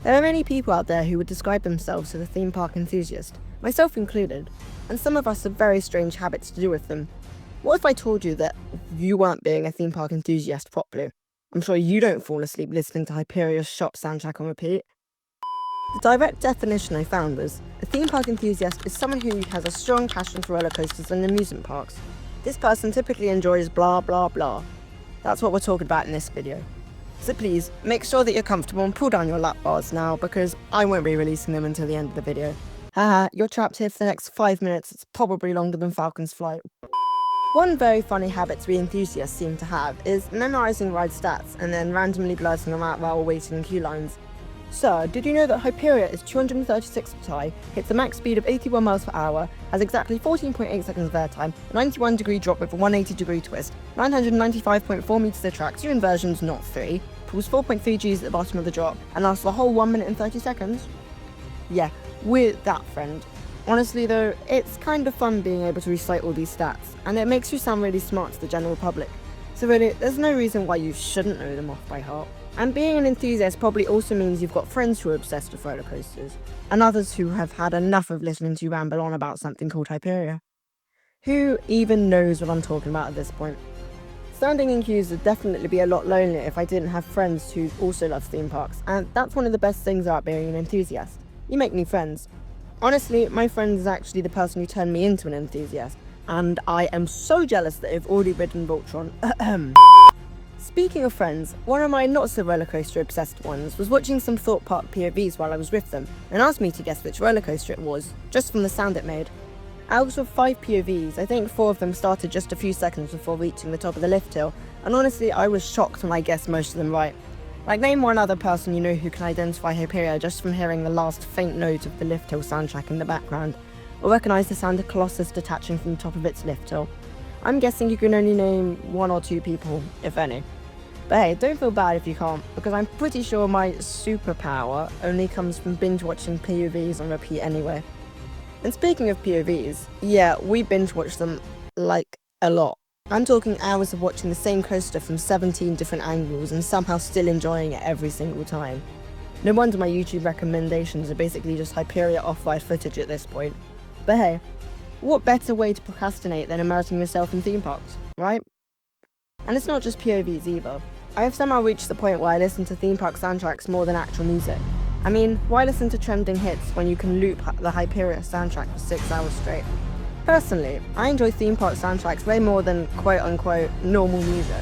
There are many people out there who would describe themselves as a theme park enthusiast, myself included, and some of us have very strange habits to do with them. What if I told you that you weren't being a theme park enthusiast properly? I'm sure you don't fall asleep listening to Hyperia's shop soundtrack on repeat. The direct definition I found was, a theme park enthusiast is someone who has a strong passion for roller coasters and amusement parks. This person typically enjoys blah blah blah. That's what we're talking about in this video. So please, make sure that you're comfortable and pull down your lap bars now, because I won't be releasing them until the end of the video. Haha, you're trapped here for the next 5 minutes, it's probably longer than Falcon's flight. One very funny habit we enthusiasts seem to have is memorising ride stats and then randomly blurting them out while waiting in queue lines. Sir, did you know that Hyperia is 236 foot high, hits a max speed of 81 miles per hour, has exactly 14.8 seconds of airtime, a 91 degree drop with a 180 degree twist, 995.4 meters of track, 2 inversions, not 3, pulls 4.3 Gs at the bottom of the drop, and lasts the whole 1 minute and 30 seconds? Yeah, we're that friend. Honestly though, it's kind of fun being able to recite all these stats, and it makes you sound really smart to the general public. So really, there's no reason why you shouldn't know them off by heart. And being an enthusiast probably also means you've got friends who are obsessed with roller coasters, and others who have had enough of listening to you ramble on about something called Hyperia. Who even knows what I'm talking about at this point? Standing in queues would definitely be a lot lonelier if I didn't have friends who also love theme parks, and that's one of the best things about being an enthusiast. You make new friends. Honestly, my friend is actually the person who turned me into an enthusiast, and I am so jealous that I've already ridden Voltron. Speaking of friends, one of my not-so-roller coaster obsessed ones was watching some Thought Park POVs while I was with them, and asked me to guess which roller coaster it was, just from the sound it made. Out of 5 POVs, I think 4 of them started just a few seconds before reaching the top of the lift hill, and honestly I was shocked when I guessed most of them right. Like, name one other person you know who can identify Hyperia just from hearing the last faint note of the lift hill soundtrack in the background, or recognise the sound of Colossus detaching from the top of its lift hill. I'm guessing you can only name 1 or 2 people, if any. But hey, don't feel bad if you can't, because I'm pretty sure my superpower only comes from binge watching POVs on repeat anyway. And speaking of POVs, yeah, we binge watch them, like, a lot. I'm talking hours of watching the same coaster from 17 different angles and somehow still enjoying it every single time. No wonder my YouTube recommendations are basically just Hyperia off-ride footage at this point. But hey, what better way to procrastinate than immersing yourself in theme parks, right? And it's not just POVs either. I have somehow reached the point where I listen to theme park soundtracks more than actual music. I mean, why listen to trending hits when you can loop the Hyperia soundtrack for 6 hours straight? Personally, I enjoy theme park soundtracks way more than quote-unquote normal music.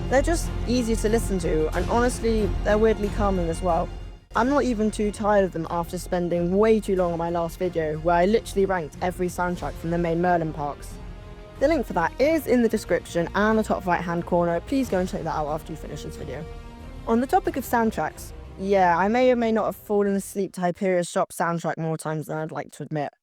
They're just easy to listen to, and honestly, they're weirdly calming as well. I'm not even too tired of them after spending way too long on my last video, where I literally ranked every soundtrack from the main Merlin parks. The link for that is in the description and the top right hand corner, please go and check that out after you finish this video. On the topic of soundtracks, yeah, I may or may not have fallen asleep to Hyperia's shop soundtrack more times than I'd like to admit.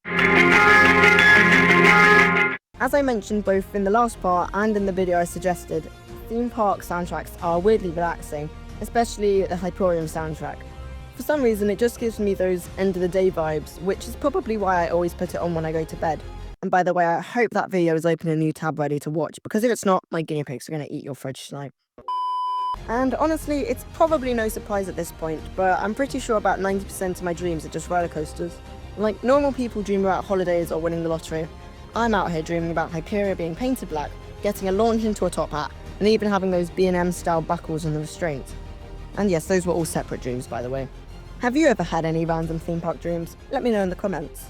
As I mentioned both in the last part and in the video I suggested, theme park soundtracks are weirdly relaxing, especially the Hyperion soundtrack. For some reason it just gives me those end of the day vibes, which is probably why I always put it on when I go to bed. And by the way, I hope that video is open a new tab ready to watch, because if it's not, my guinea pigs are going to eat your fridge tonight. And honestly, it's probably no surprise at this point, but I'm pretty sure about 90% of my dreams are just roller coasters. Like normal people dream about holidays or winning the lottery, I'm out here dreaming about Hyperia being painted black, getting a launch into a top hat, and even having those B&M style buckles on the restraints. And yes, those were all separate dreams, by the way. Have you ever had any random theme park dreams? Let me know in the comments.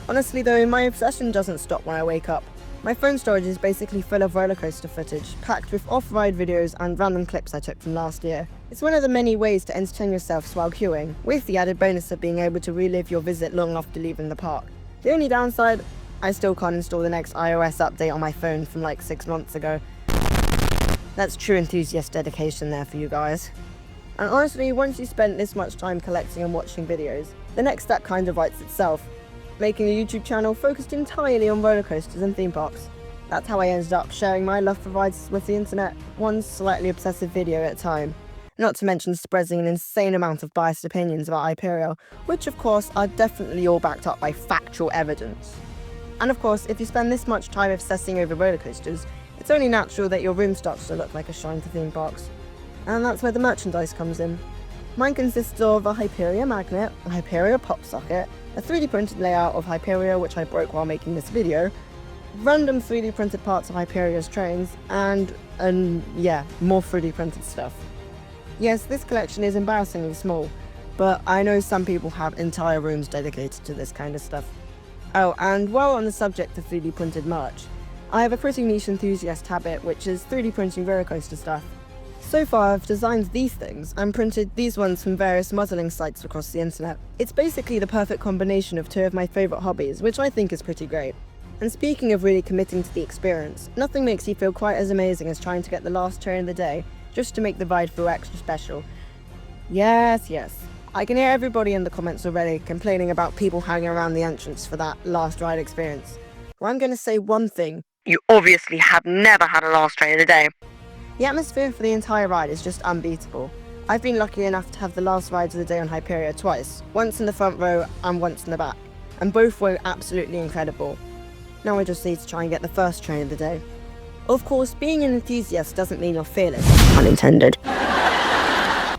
Honestly though, my obsession doesn't stop when I wake up. My phone storage is basically full of roller coaster footage, packed with off-ride videos and random clips I took from last year. It's one of the many ways to entertain yourself while queuing, with the added bonus of being able to relive your visit long after leaving the park. The only downside, I still can't install the next iOS update on my phone from like 6 months ago. That's true enthusiast dedication there for you guys. And honestly, once you spent this much time collecting and watching videos, the next step kind of writes itself. Making a YouTube channel focused entirely on roller coasters and theme parks. That's how I ended up sharing my love for rides with the internet, one slightly obsessive video at a time. Not to mention spreading an insane amount of biased opinions about Hyperia, which of course are definitely all backed up by factual evidence. And of course, if you spend this much time obsessing over roller coasters, it's only natural that your room starts to look like a shrine to theme parks. And that's where the merchandise comes in. Mine consists of a Hyperia magnet, a Hyperia pop socket, a 3D printed layout of Hyperia which I broke while making this video, random 3D printed parts of Hyperia's trains, and yeah, more 3D printed stuff. Yes, this collection is embarrassingly small, but I know some people have entire rooms dedicated to this kind of stuff. Oh, and while on the subject of 3D printed merch, I have a pretty niche enthusiast habit, which is 3D printing rollercoaster stuff. So far I've designed these things and printed these ones from various modelling sites across the internet. It's basically the perfect combination of two of my favourite hobbies, which I think is pretty great. And speaking of really committing to the experience, nothing makes you feel quite as amazing as trying to get the last train of the day, just to make the ride feel extra special. Yes. I can hear everybody in the comments already complaining about people hanging around the entrance for that last ride experience. Well, I'm going to say one thing. You obviously have never had a last train of the day. The atmosphere for the entire ride is just unbeatable. I've been lucky enough to have the last rides of the day on Hyperia twice, once in the front row and once in the back, and both were absolutely incredible. Now I just need to try and get the first train of the day. Of course, being an enthusiast doesn't mean you're fearless, unintended.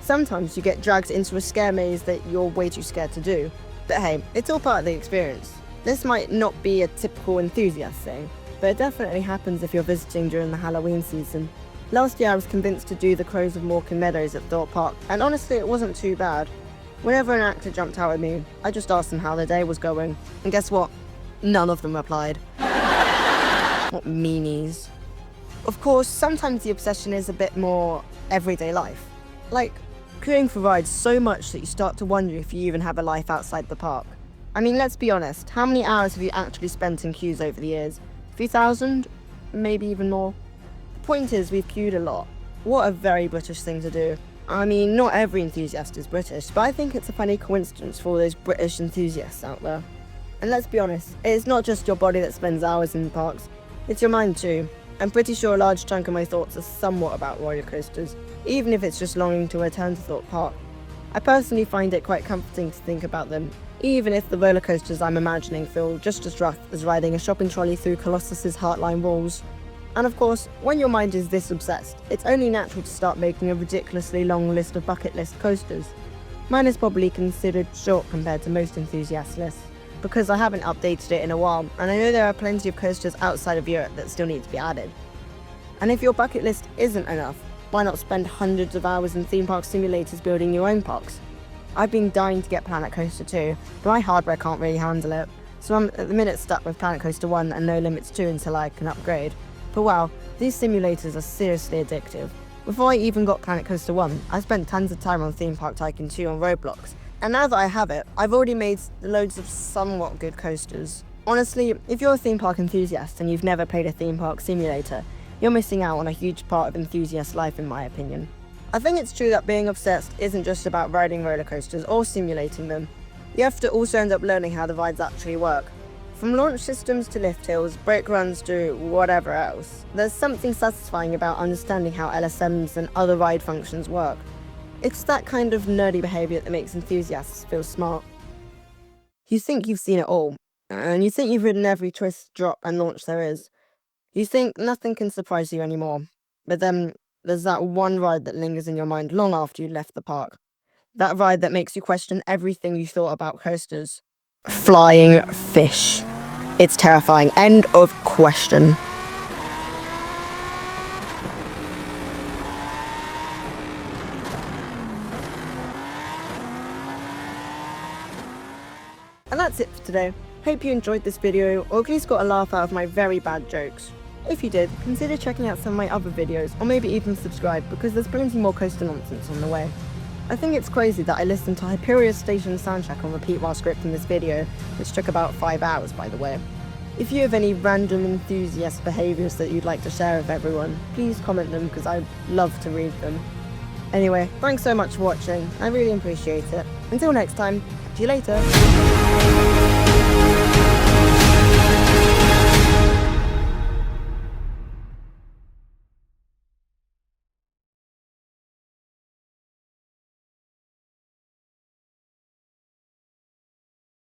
Sometimes you get dragged into a scare maze that you're way too scared to do, but hey, it's all part of the experience. This might not be a typical enthusiast thing, but it definitely happens if you're visiting during the Halloween season. Last year I was convinced to do the Crows of Morecambe Meadows at Thorpe Park, and honestly it wasn't too bad. Whenever an actor jumped out at me, I just asked them how their day was going, and guess what? None of them replied. What meanies. Of course, sometimes the obsession is a bit more everyday life. Like, queuing for rides so much that you start to wonder if you even have a life outside the park. I mean, let's be honest, how many hours have you actually spent in queues over the years? 3,000? Maybe even more? Point is, we've queued a lot. What a very British thing to do. I mean, not every enthusiast is British, but I think it's a funny coincidence for all those British enthusiasts out there. And let's be honest, it's not just your body that spends hours in the parks, it's your mind too. I'm pretty sure a large chunk of my thoughts are somewhat about roller coasters, even if it's just longing to return to Thorpe Park. I personally find it quite comforting to think about them, even if the roller coasters I'm imagining feel just as rough as riding a shopping trolley through Colossus's Heartline walls. And of course, when your mind is this obsessed, it's only natural to start making a ridiculously long list of bucket list coasters. Mine is probably considered short compared to most enthusiast lists, because I haven't updated it in a while, and I know there are plenty of coasters outside of Europe that still need to be added. And if your bucket list isn't enough, why not spend hundreds of hours in theme park simulators building your own parks? I've been dying to get Planet Coaster 2, but my hardware can't really handle it, so I'm at the minute stuck with Planet Coaster 1 and No Limits 2 until I can upgrade. But wow, these simulators are seriously addictive. Before I even got Planet Coaster 1, I spent tons of time on Theme Park Tycoon 2 on Roblox, and now that I have it, I've already made loads of somewhat good coasters. Honestly, if you're a theme park enthusiast and you've never played a theme park simulator, you're missing out on a huge part of enthusiast life in my opinion. I think it's true that being obsessed isn't just about riding roller coasters or simulating them. You have to also end up learning how the rides actually work. From launch systems to lift hills, brake runs to whatever else, there's something satisfying about understanding how LSMs and other ride functions work. It's that kind of nerdy behaviour that makes enthusiasts feel smart. You think you've seen it all, and you think you've ridden every twist, drop and launch there is. You think nothing can surprise you anymore, but then there's that one ride that lingers in your mind long after you left the park. That ride that makes you question everything you thought about coasters. Flying fish. It's terrifying. End of question. And that's it for today. Hope you enjoyed this video, or at least got a laugh out of my very bad jokes. If you did, consider checking out some of my other videos, or maybe even subscribe, because there's plenty more coaster nonsense on the way. I think it's crazy that I listened to Hyperia's station soundtrack on repeat while scripting this video, which took about 5 hours by the way. If you have any random enthusiast behaviours that you'd like to share with everyone, please comment them because I'd love to read them. Anyway, thanks so much for watching, I really appreciate it. Until next time, see you later.